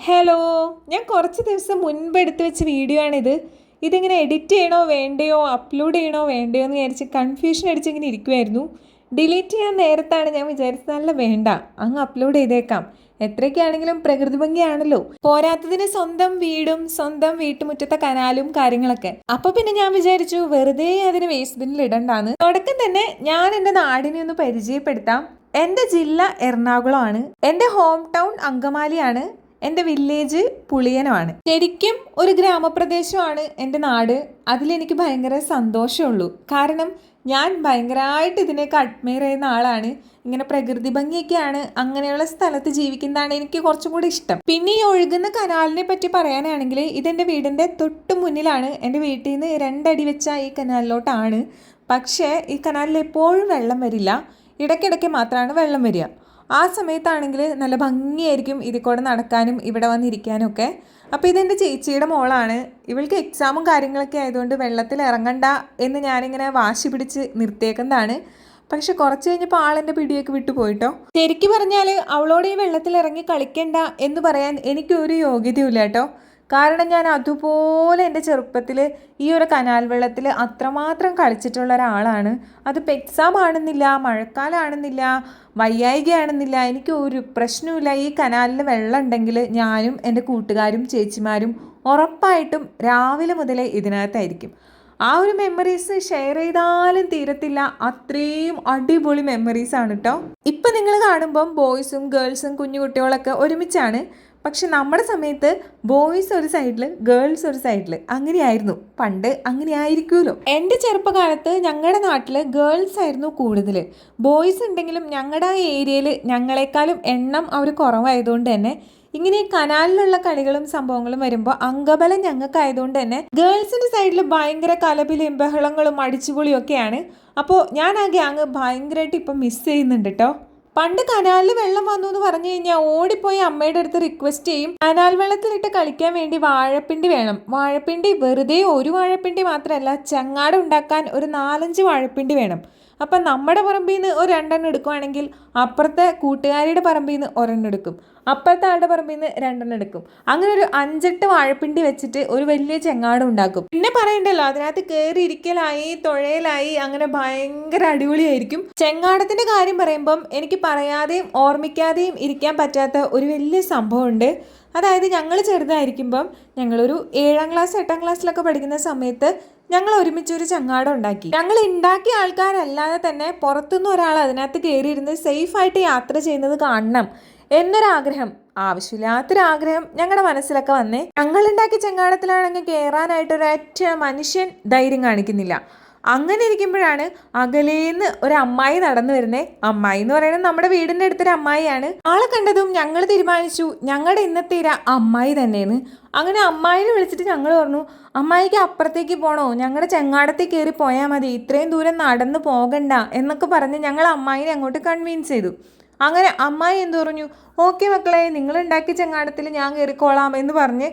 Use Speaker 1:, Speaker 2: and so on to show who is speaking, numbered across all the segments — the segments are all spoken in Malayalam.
Speaker 1: ഹലോ, ഞാൻ കുറച്ച് ദിവസം മുൻപ് എടുത്തു വെച്ച വീഡിയോ ആണിത്. ഇതിങ്ങനെ എഡിറ്റ് ചെയ്യണോ വേണ്ടയോ, അപ്ലോഡ് ചെയ്യണോ വേണ്ടയോ എന്ന് വിചാരിച്ച് കൺഫ്യൂഷൻ അടിച്ചിങ്ങനെ ഇരിക്കുമായിരുന്നു. ഡിലീറ്റ് ചെയ്യാൻ നേരത്താണ് ഞാൻ വിചാരിച്ചത്, നല്ല വേണ്ട, അങ്ങ് അപ്ലോഡ് ചെയ്തേക്കാം. എത്രയൊക്കെയാണെങ്കിലും പ്രകൃതി ഭംഗിയാണല്ലോ. പോരാത്തതിന് സ്വന്തം വീടും സ്വന്തം വീട്ടുമുറ്റത്തെ കനാലും കാര്യങ്ങളൊക്കെ. അപ്പൊ പിന്നെ ഞാൻ വിചാരിച്ചു വെറുതെ അതിന് വേസ്റ്റ് ബിന്നിൽ ഇടണ്ടാന്ന്. തുടക്കം തന്നെ ഞാൻ എൻ്റെ നാടിനെ ഒന്ന് പരിചയപ്പെടുത്താം. എൻ്റെ ജില്ല എറണാകുളമാണ്, എൻ്റെ ഹോം ടൗൺ അങ്കമാലിയാണ്, എൻ്റെ വില്ലേജ് പുളിയനമാണ്. ശരിക്കും ഒരു ഗ്രാമപ്രദേശമാണ് എൻ്റെ നാട്. അതിലെനിക്ക് ഭയങ്കര സന്തോഷമുള്ളൂ. കാരണം ഞാൻ ഭയങ്കരമായിട്ട് ഇതിനൊക്കെ അഡ്മയർ ചെയ്യുന്ന ആളാണ്. ഇങ്ങനെ പ്രകൃതി ഭംഗിയൊക്കെയാണ്, അങ്ങനെയുള്ള സ്ഥലത്ത് ജീവിക്കുന്നതാണ് എനിക്ക് കുറച്ചും കൂടി ഇഷ്ടം. പിന്നെ ഈ ഒഴുകുന്ന കനാലിനെ പറ്റി പറയാനാണെങ്കിൽ ഇതെൻ്റെ വീടിൻ്റെ തൊട്ട് മുന്നിലാണ്. എൻ്റെ വീട്ടിൽ നിന്ന് 2 അടി വെച്ച ഈ കനാലിലോട്ടാണ്. പക്ഷേ ഈ കനാലിൽ എപ്പോഴും വെള്ളം വരില്ല, ഇടയ്ക്കിടയ്ക്ക് മാത്രമാണ് വെള്ളം വരിക. ആ സമയത്താണെങ്കിൽ നല്ല ഭംഗിയായിരിക്കും ഇതിൽ കൂടെ നടക്കാനും ഇവിടെ വന്നിരിക്കാനും ഒക്കെ. അപ്പോൾ ഇതെൻ്റെ ചേച്ചിയുടെ മോളാണ്. ഇവൾക്ക് എക്സാമും കാര്യങ്ങളൊക്കെ ആയതുകൊണ്ട് വെള്ളത്തിൽ ഇറങ്ങണ്ട എന്ന് ഞാനിങ്ങനെ വാശി പിടിച്ച് നിർത്തിയേക്കുന്നതാണ്. പക്ഷെ കുറച്ച് കഴിഞ്ഞപ്പോൾ ആളെൻ്റെ പിടിയൊക്കെ വിട്ടു പോയിട്ടോ. ശരിക്കും പറഞ്ഞാൽ അവളോട് ഈ വെള്ളത്തിൽ ഇറങ്ങി കളിക്കണ്ട എന്ന് പറയാൻ എനിക്കൊരു യോഗ്യതയില്ല കേട്ടോ. കാരണം ഞാൻ അതുപോലെ എൻ്റെ ചെറുപ്പത്തിൽ ഈ ഒരു കനാൽ വെള്ളത്തിൽ അത്രമാത്രം കളിച്ചിട്ടുള്ള ഒരാളാണ്. അതിപ്പോൾ എക്സാം ആണെന്നില്ല, മഴക്കാലമാണെന്നില്ല, വയ്യായികയാണെന്നില്ല, എനിക്ക് ഒരു പ്രശ്നവുമില്ല. ഈ കനാലിൽ വെള്ളം ഉണ്ടെങ്കിൽ ഞാനും എൻ്റെ കൂട്ടുകാരും ചേച്ചിമാരും ഉറപ്പായിട്ടും രാവിലെ മുതലേ ഇതിനകത്തായിരിക്കും. ആ ഒരു മെമ്മറീസ് ഷെയർ ചെയ്താലും തീരത്തില്ല, അത്രയും അടിപൊളി മെമ്മറീസാണ് കേട്ടോ. ഇപ്പം നിങ്ങൾ കാണുമ്പം ബോയ്സും ഗേൾസും കുഞ്ഞു കുട്ടികളൊക്കെ ഒരുമിച്ചാണ്. പക്ഷെ നമ്മുടെ സമയത്ത് ബോയ്സ് ഒരു സൈഡിൽ ഗേൾസ് ഒരു സൈഡിൽ അങ്ങനെയായിരുന്നു. പണ്ട് അങ്ങനെ ആയിരിക്കുമല്ലോ. എൻ്റെ ചെറുപ്പകാലത്ത് ഞങ്ങളുടെ നാട്ടിൽ ഗേൾസ് ആയിരുന്നു കൂടുതൽ. ബോയ്സ് ഉണ്ടെങ്കിലും ഞങ്ങളുടെ ആ ഏരിയയിൽ ഞങ്ങളെക്കാളും എണ്ണം അവർ കുറവായതുകൊണ്ട് തന്നെ ഇങ്ങനെ കനാലിലുള്ള കളികളും സംഭവങ്ങളും വരുമ്പോൾ അംഗബലം ഞങ്ങൾക്കായതുകൊണ്ട് തന്നെ ഗേൾസിൻ്റെ സൈഡിൽ ഭയങ്കര കലപിലും ബഹളങ്ങളും അടിച്ചുപൊളിയും ഒക്കെയാണ്. അപ്പോൾ ഞാൻ ആ ഗ്യാങ് ഭയങ്കരമായിട്ട് ഇപ്പം മിസ് ചെയ്യുന്നുണ്ട് കേട്ടോ. പണ്ട് കനാലിൽ വെള്ളം വന്നു എന്ന് പറഞ്ഞു കഴിഞ്ഞാൽ ഓടിപ്പോയി അമ്മയുടെ അടുത്ത് റിക്വസ്റ്റ് ചെയ്യും, കനാൽ വെള്ളത്തിലിട്ട് കളിക്കാൻ വേണ്ടി വാഴപ്പിണ്ടി വേണം. വാഴപ്പിണ്ടി വെറുതെ ഒരു വാഴപ്പിണ്ടി മാത്രമല്ല, ചങ്ങാട ഉണ്ടാക്കാൻ ഒരു 4-5 വാഴപ്പിണ്ടി വേണം. അപ്പം നമ്മുടെ പറമ്പിൽ നിന്ന് ഒരു 2 എണ്ണം എടുക്കുവാണെങ്കിൽ അപ്പുറത്തെ കൂട്ടുകാരിയുടെ പറമ്പിൽ നിന്ന് 1 എണ്ണം എടുക്കും, അപ്പുറത്തെ ആളുടെ പറമ്പിൽ നിന്ന് 2 എണ്ണം എടുക്കും. അങ്ങനെ ഒരു 5-8 വാഴപ്പിണ്ടി വെച്ചിട്ട് ഒരു വലിയ ചെങ്ങാടം ഉണ്ടാക്കും. പിന്നെ പറയണ്ടല്ലോ, അതിനകത്ത് കയറി ഇരിക്കലായി തുഴയലായി അങ്ങനെ ഭയങ്കര അടിപൊളിയായിരിക്കും. ചെങ്ങാടത്തിന്റെ കാര്യം പറയുമ്പം എനിക്ക് പറയാതെയും ഓർമ്മിക്കാതെയും ഇരിക്കാൻ പറ്റാത്ത ഒരു വലിയ സംഭവമുണ്ട്. അതായത് ഞങ്ങൾ ചെറുതായിരിക്കുമ്പം ഞങ്ങളൊരു 7ാം ക്ലാസ് 8ാം ക്ലാസ്സിലൊക്കെ പഠിക്കുന്ന സമയത്ത് ഞങ്ങൾ ഒരുമിച്ചൊരു ചങ്ങാടം ഉണ്ടാക്കി. ഞങ്ങൾ ഉണ്ടാക്കിയ ആൾക്കാരല്ലാതെ തന്നെ പുറത്തുനിന്ന് ഒരാൾ അതിനകത്ത് കയറിയിരുന്ന് സേഫായിട്ട് യാത്ര ചെയ്യുന്നത് കാണണം എന്നൊരാഗ്രഹം, ആവശ്യമില്ലാത്തൊരാഗ്രഹം ഞങ്ങളുടെ മനസ്സിലൊക്കെ വന്നേ. ഞങ്ങൾ ഉണ്ടാക്കിയ ചെങ്ങാടത്തിലാണെങ്കിൽ കയറാനായിട്ട് ഒരൊറ്റ മനുഷ്യൻ ധൈര്യം കാണിക്കുന്നില്ല. അങ്ങനെ ഇരിക്കുമ്പോഴാണ് അകലേന്ന് ഒരു അമ്മായി നടന്നു വരുന്നേ. അമ്മായി എന്ന് പറയുന്നത് നമ്മുടെ വീടിൻ്റെ അടുത്തൊരു അമ്മായിയാണ്. ആളെ കണ്ടതും ഞങ്ങൾ തീരുമാനിച്ചു ഞങ്ങളുടെ ഇന്നത്തെ ഇര അമ്മായി തന്നെയെന്ന്. അങ്ങനെ അമ്മായിനെ വിളിച്ചിട്ട് ഞങ്ങൾ പറഞ്ഞു, അമ്മായിക്ക് അപ്പുറത്തേക്ക് പോകണോ, ഞങ്ങളുടെ ചെങ്ങാടത്തിൽ കയറി പോയാൽ മതി, ഇത്രയും ദൂരം നടന്നു പോകണ്ട എന്നൊക്കെ പറഞ്ഞ് ഞങ്ങൾ അമ്മായിനെ അങ്ങോട്ട് കൺവിൻസ് ചെയ്തു. അങ്ങനെ അമ്മായി എന്ത് പറഞ്ഞു, ഓക്കെ മക്കളെ, നിങ്ങൾ ഉണ്ടാക്കിയ ചെങ്ങാടത്തിൽ ഞാൻ കയറിക്കോളാം എന്ന് പറഞ്ഞ്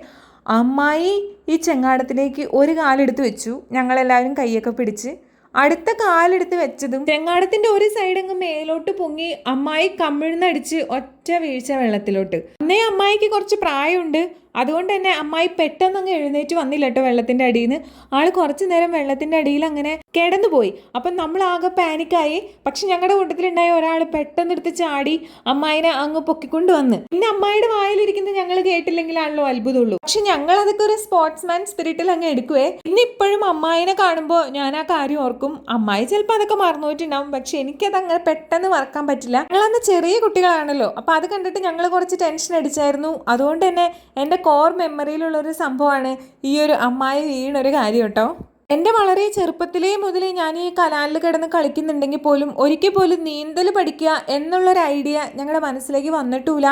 Speaker 1: അമ്മായി ഈ ചെങ്ങാടത്തിലേക്ക് ഒരു കാലെടുത്ത് വെച്ചു. ഞങ്ങളെല്ലാവരും കൈയൊക്കെ പിടിച്ച് അടുത്ത കാലെടുത്ത് വെച്ചതും ചെങ്ങാടത്തിന്റെ ഒരു സൈഡങ്ങ് മേലോട്ട് പൊങ്ങി അമ്മായി കമിഴ്ന്നടിച്ച് ഒറ്റ വീഴ്ച വെള്ളത്തിലോട്ട്. അന്നേ അമ്മായിക്ക് കുറച്ച് പ്രായമുണ്ട്, അതുകൊണ്ട് തന്നെ അമ്മായി പെട്ടെന്നങ്ങ് എഴുന്നേറ്റ് വന്നില്ല കേട്ടോ വെള്ളത്തിൻ്റെ അടിയിൽ നിന്ന്. ആൾ കുറച്ച് നേരം വെള്ളത്തിൻ്റെ അടിയിൽ അങ്ങനെ കിടന്നുപോയി. അപ്പം നമ്മളാകെ പാനിക്കായി. പക്ഷെ ഞങ്ങളുടെ കൂട്ടത്തിലുണ്ടായ ഒരാൾ പെട്ടെന്നെടുത്ത് ചാടി അമ്മായിനെ അങ്ങ് പൊക്കിക്കൊണ്ട് വന്ന്. പിന്നെ അമ്മായിയുടെ വായിലിരിക്കുന്നത് ഞങ്ങൾ കേട്ടില്ലെങ്കിലാണല്ലോ അത്ഭുതമുള്ളൂ. പക്ഷെ ഞങ്ങൾ അതൊക്കെ ഒരു സ്പോർട്സ്മാൻ സ്പിരിറ്റിൽ അങ്ങ് എടുക്കുവേ. ഇന്നിപ്പോഴും അമ്മായിനെ കാണുമ്പോൾ ഞാൻ ആ കാര്യം ഓർക്കും. അമ്മായി ചിലപ്പോൾ അതൊക്കെ മറന്നുപോയിട്ടുണ്ടാവും, പക്ഷെ എനിക്കത് അങ്ങനെ പെട്ടെന്ന് മറക്കാൻ പറ്റില്ല. ഞങ്ങളന്ന് ചെറിയ കുട്ടികളാണല്ലോ, അപ്പം അത് കണ്ടിട്ട് ഞങ്ങൾ കുറച്ച് ടെൻഷൻ അടിച്ചായിരുന്നു. അതുകൊണ്ട് തന്നെ എൻ്റെ കോർ മെമ്മറിയിലുള്ളൊരു സംഭവമാണ് ഈ ഒരു അമ്മായി വീണൊരു കാര്യം കേട്ടോ. എൻ്റെ വളരെ ചെറുപ്പത്തിലേ മുതലേ ഞാൻ ഈ കനാലിൽ കിടന്ന് കളിക്കുന്നുണ്ടെങ്കിൽ പോലും ഒരിക്കൽ പോലും നീന്തൽ പഠിക്കുക എന്നുള്ളൊരു ഐഡിയ ഞങ്ങളുടെ മനസ്സിലേക്ക് വന്നിട്ടുമില്ല,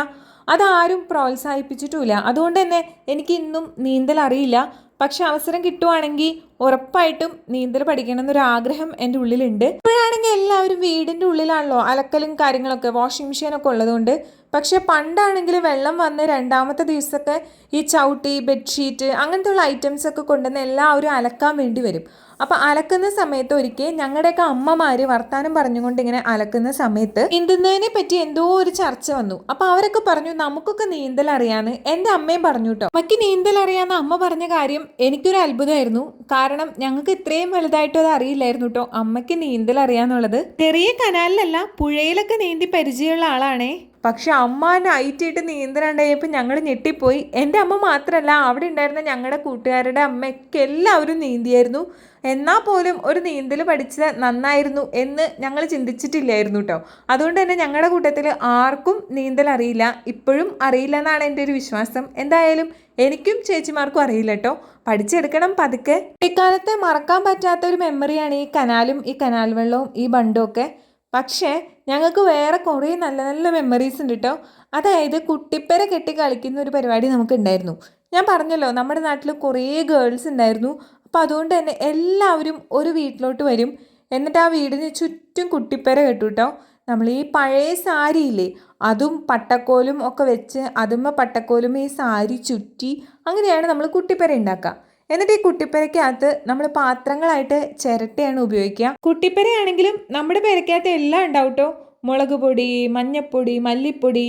Speaker 1: അതാരും പ്രോത്സാഹിപ്പിച്ചിട്ടുമില്ല. അതുകൊണ്ട് തന്നെ എനിക്ക് ഇന്നും നീന്തൽ അറിയില്ല. പക്ഷെ അവസരം കിട്ടുവാണെങ്കിൽ ഉറപ്പായിട്ടും നീന്തൽ പഠിക്കണം എന്നൊരാഗ്രഹം എൻ്റെ ഉള്ളിലുണ്ട്. ഇപ്പോഴാണെങ്കിൽ എല്ലാവരും വീടിൻ്റെ ഉള്ളിലാണല്ലോ അലക്കലും കാര്യങ്ങളൊക്കെ, വാഷിംഗ് മെഷീനൊക്കെ ഉള്ളതുകൊണ്ട്. പക്ഷെ പണ്ടാണെങ്കിൽ വെള്ളം വന്ന് 2ാമത്തെ ദിവസമൊക്കെ ഈ ചവിട്ടി ബെഡ്ഷീറ്റ് അങ്ങനത്തെ ഉള്ള ഐറ്റംസ് ഒക്കെ കൊണ്ടുവന്ന് എല്ലാവരും അലക്കാൻ വേണ്ടി വരും. അപ്പോൾ അലക്കുന്ന സമയത്ത് ഒരിക്കൽ ഞങ്ങളുടെയൊക്കെ അമ്മമാർ വർത്താനം പറഞ്ഞുകൊണ്ട് ഇങ്ങനെ അലക്കുന്ന സമയത്ത് നീന്തുന്നതിനെ പറ്റി എന്തോ ഒരു ചർച്ച വന്നു. അപ്പോൾ അവരൊക്കെ പറഞ്ഞു നമുക്കൊക്കെ നീന്തൽ അറിയാന്ന്. എൻ്റെ അമ്മയും പറഞ്ഞു കേട്ടോ. അമ്മയ്ക്ക് നീന്തൽ അറിയാമെന്ന് അമ്മ പറഞ്ഞ കാര്യം എനിക്കൊരു അത്ഭുതമായിരുന്നു. കാരണം ഞങ്ങൾക്ക് ഇത്രയും വലുതായിട്ടും അത് അറിയില്ലായിരുന്നു കേട്ടോ അമ്മയ്ക്ക് നീന്തൽ അറിയാന്നുള്ളത്. ചെറിയ കനാലിലല്ല പുഴയിലൊക്കെ നീന്തി പരിചയമുള്ള ആളാണേ. പക്ഷെ അമ്മ നൈറ്റിട്ട് നീന്തലുണ്ടായപ്പോൾ ഞങ്ങൾ ഞെട്ടിപ്പോയി. എൻ്റെ അമ്മ മാത്രമല്ല അവിടെ ഉണ്ടായിരുന്ന ഞങ്ങളുടെ കൂട്ടുകാരുടെ അമ്മയൊക്കെ എല്ലാവരും നീന്തിയായിരുന്നു. എന്നാൽ പോലും ഒരു നീന്തൽ പഠിച്ചത് നന്നായിരുന്നു എന്ന് ഞങ്ങൾ ചിന്തിച്ചിട്ടില്ലായിരുന്നു കേട്ടോ. അതുകൊണ്ട് തന്നെ ഞങ്ങളുടെ കൂട്ടത്തിൽ ആർക്കും നീന്തൽ അറിയില്ല, ഇപ്പോഴും അറിയില്ല എന്നാണ് എൻ്റെ ഒരു വിശ്വാസം. എന്തായാലും എനിക്കും ചേച്ചിമാർക്കും അറിയില്ല കേട്ടോ, പഠിച്ചെടുക്കണം പതുക്കെ. ഇക്കാലത്തെ മറക്കാൻ പറ്റാത്ത ഒരു മെമ്മറിയാണ് ഈ കനാലും ഈ കനാൽ വെള്ളവും ഈ ബണ്ടും ഒക്കെ. പക്ഷേ ഞങ്ങൾക്ക് വേറെ കുറേ നല്ല നല്ല മെമ്മറീസ് ഉണ്ട് കേട്ടോ. അതായത് കുട്ടിപ്പര കെട്ടി കളിക്കുന്ന ഒരു പരിപാടി നമുക്ക് ഉണ്ടായിരുന്നു. ഞാൻ പറഞ്ഞല്ലോ നമ്മുടെ നാട്ടിൽ കുറേ ഗേൾസ് ഉണ്ടായിരുന്നു. അപ്പോൾ അതുകൊണ്ട് തന്നെ എല്ലാവരും ഒരു വീട്ടിലോട്ട് വരും. എന്നിട്ട് ആ വീടിന് ചുറ്റും കുട്ടിപ്പര കെട്ടു കേട്ടോ. നമ്മൾ ഈ പഴയ സാരിയില്ലേ അതും പട്ടക്കോലും ഒക്കെ വെച്ച് അതുമ്മ പട്ടക്കോലും ഈ സാരി ചുറ്റി അങ്ങനെയാണ് നമ്മൾ കുട്ടിപ്പര ഉണ്ടാക്കുക. എന്നിട്ട് ഈ കുട്ടിപ്പരയ്ക്കകത്ത് നമ്മൾ പാത്രങ്ങളായിട്ട് ചിരട്ടയാണ് ഉപയോഗിക്കുക. കുട്ടിപ്പരയാണെങ്കിലും നമ്മുടെ പെരയ്ക്കകത്ത് എല്ലാം ഉണ്ടാവും കേട്ടോ. മുളക് പൊടി, മഞ്ഞപ്പൊടി, മല്ലിപ്പൊടി,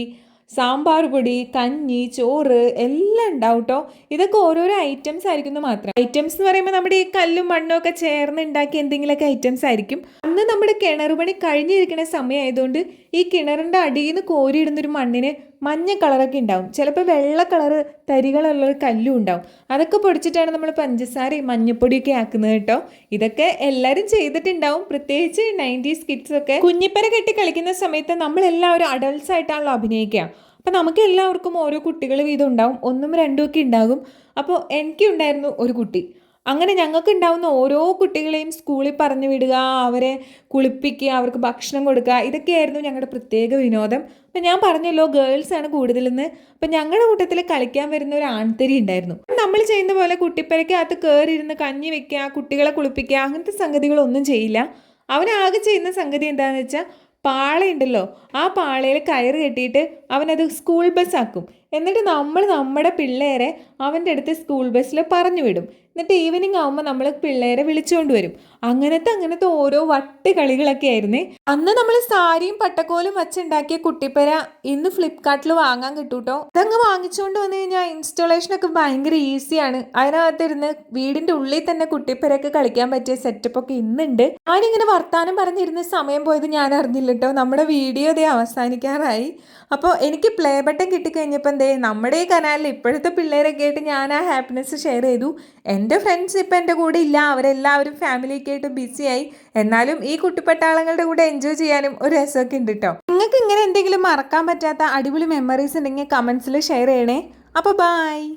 Speaker 1: സാമ്പാർ പൊടി, കഞ്ഞി, ചോറ് എല്ലാം ഉണ്ടാവും കേട്ടോ. ഇതൊക്കെ ഓരോരോ ഐറ്റംസ് ആയിരിക്കുന്നു മാത്രം. ഐറ്റംസ് എന്ന് പറയുമ്പോൾ നമ്മുടെ ഈ കല്ലും മണ്ണും ഒക്കെ ചേർന്ന് ഉണ്ടാക്കിയ എന്തെങ്കിലുമൊക്കെ ഐറ്റംസ് ആയിരിക്കും. അന്ന് നമ്മുടെ കിണർ പണി കഴിഞ്ഞിരിക്കുന്ന സമയമായതുകൊണ്ട് ഈ കിണറിൻ്റെ അടിയിൽ നിന്ന് കോരിയിടുന്നൊരു മണ്ണിന് മഞ്ഞ കളറൊക്കെ ഉണ്ടാവും. ചിലപ്പോൾ വെള്ള കളറ് തരികളുള്ളൊരു കല്ലും ഉണ്ടാവും. അതൊക്കെ പൊടിച്ചിട്ടാണ് നമ്മൾ പഞ്ചസാരയും മഞ്ഞപ്പൊടിയൊക്കെ ആക്കുന്നത് കേട്ടോ. ഇതൊക്കെ എല്ലാവരും ചെയ്തിട്ടുണ്ടാവും, പ്രത്യേകിച്ച് 90s കിഡ്സൊക്കെ. കുഞ്ഞിപ്പര കെട്ടി കളിക്കുന്ന സമയത്ത് നമ്മളെല്ലാവരും അഡൾട്ട്സ് ആയിട്ടാണല്ലോ അഭിനയിക്കുക. അപ്പോൾ നമുക്ക് എല്ലാവർക്കും ഓരോ കുട്ടികൾ വീതം ഉണ്ടാവും, 1ഉം 2ഉം ഒക്കെ ഉണ്ടാകും. അപ്പോൾ എനിക്കുണ്ടായിരുന്നു ഒരു കുട്ടി. അങ്ങനെ ഞങ്ങൾക്ക് ഉണ്ടാവുന്ന ഓരോ കുട്ടികളെയും സ്കൂളിൽ പറഞ്ഞു വിടുക, അവരെ കുളിപ്പിക്കുക, അവർക്ക് ഭക്ഷണം കൊടുക്കുക, ഇതൊക്കെയായിരുന്നു ഞങ്ങളുടെ പ്രത്യേക വിനോദം. അപ്പം ഞാൻ പറഞ്ഞല്ലോ ഗേൾസാണ് കൂടുതലെന്ന്. അപ്പം ഞങ്ങളുടെ കൂട്ടത്തിൽ കളിക്കാൻ വരുന്ന ഒരു ആൺതരി ഉണ്ടായിരുന്നു. നമ്മൾ ചെയ്യുന്ന പോലെ കുട്ടിപ്പരയ്ക്കകത്ത് കയറിയിരുന്ന് കഞ്ഞി വെക്കുക, കുട്ടികളെ കുളിപ്പിക്കുക, അങ്ങനത്തെ സംഗതികളൊന്നും ചെയ്യില്ല. അവനാകെ ചെയ്യുന്ന സംഗതി എന്താണെന്ന് വെച്ചാൽ പാളയുണ്ടല്ലോ, ആ പാളയിൽ കയറ് കെട്ടിയിട്ട് അവനത് സ്കൂൾ ബസ്സാക്കും. എന്നിട്ട് നമ്മൾ നമ്മുടെ പിള്ളേരെ അവൻ്റെ അടുത്ത് സ്കൂൾ ബസ്സിൽ പറഞ്ഞു വിടും. എന്നിട്ട് ഈവനിങ് ആകുമ്പോൾ നമ്മൾ പിള്ളേരെ വിളിച്ചുകൊണ്ട് വരും. അങ്ങനത്തെ ഓരോ വട്ട് കളികളൊക്കെ ആയിരുന്നേ. അന്ന് നമ്മൾ സാരിയും പട്ടക്കോലും വച്ചുണ്ടാക്കിയ കുട്ടിപ്പര ഇന്ന് ഫ്ലിപ്കാർട്ടിൽ വാങ്ങാൻ കിട്ടും കേട്ടോ. അതങ്ങ് വാങ്ങിച്ചുകൊണ്ട് വന്നു കഴിഞ്ഞാൽ ഇൻസ്റ്റലേഷനൊക്കെ ഭയങ്കര ഈസിയാണ്. അതിനകത്തിരുന്ന് വീടിൻ്റെ ഉള്ളിൽ തന്നെ കുട്ടിപ്പരയൊക്കെ കളിക്കാൻ പറ്റിയ സെറ്റപ്പൊക്കെ ഇന്നുണ്ട്. ഞാനിങ്ങനെ വർത്താനം പറഞ്ഞിരുന്ന സമയം പോയത് ഞാൻ അറിഞ്ഞില്ല കേട്ടോ. നമ്മുടെ വീഡിയോ ഇതേ അവസാനിക്കാറായി. അപ്പോൾ എനിക്ക് പ്ലേ ബട്ടൺ കിട്ടിക്കഴിഞ്ഞപ്പോൾ നമ്മുടെ ഈ കനാലിൽ ഇപ്പോഴത്തെ പിള്ളേരൊക്കെ ആയിട്ട് ഞാൻ ആ ഹാപ്പിനെസ് ഷെയർ ചെയ്തു. എൻ്റെ ഫ്രണ്ട്സ് ഇപ്പം എൻ്റെ കൂടെ ഇല്ല, അവരെല്ലാവരും ഫാമിലിയൊക്കെ ആയിട്ട് ബിസിയായി. എന്നാലും ഈ കുട്ടിപ്പട്ടാളങ്ങളുടെ കൂടെ എൻജോയ് ചെയ്യാനും ഒരു രസമൊക്കെ ഉണ്ട് കേട്ടോ. നിങ്ങൾക്ക് ഇങ്ങനെ എന്തെങ്കിലും മറക്കാൻ പറ്റാത്ത അടിപൊളി മെമ്മറീസ് ഉണ്ടെങ്കിൽ കമൻസിൽ ഷെയർ ചെയ്യണേ. അപ്പോൾ ബൈ.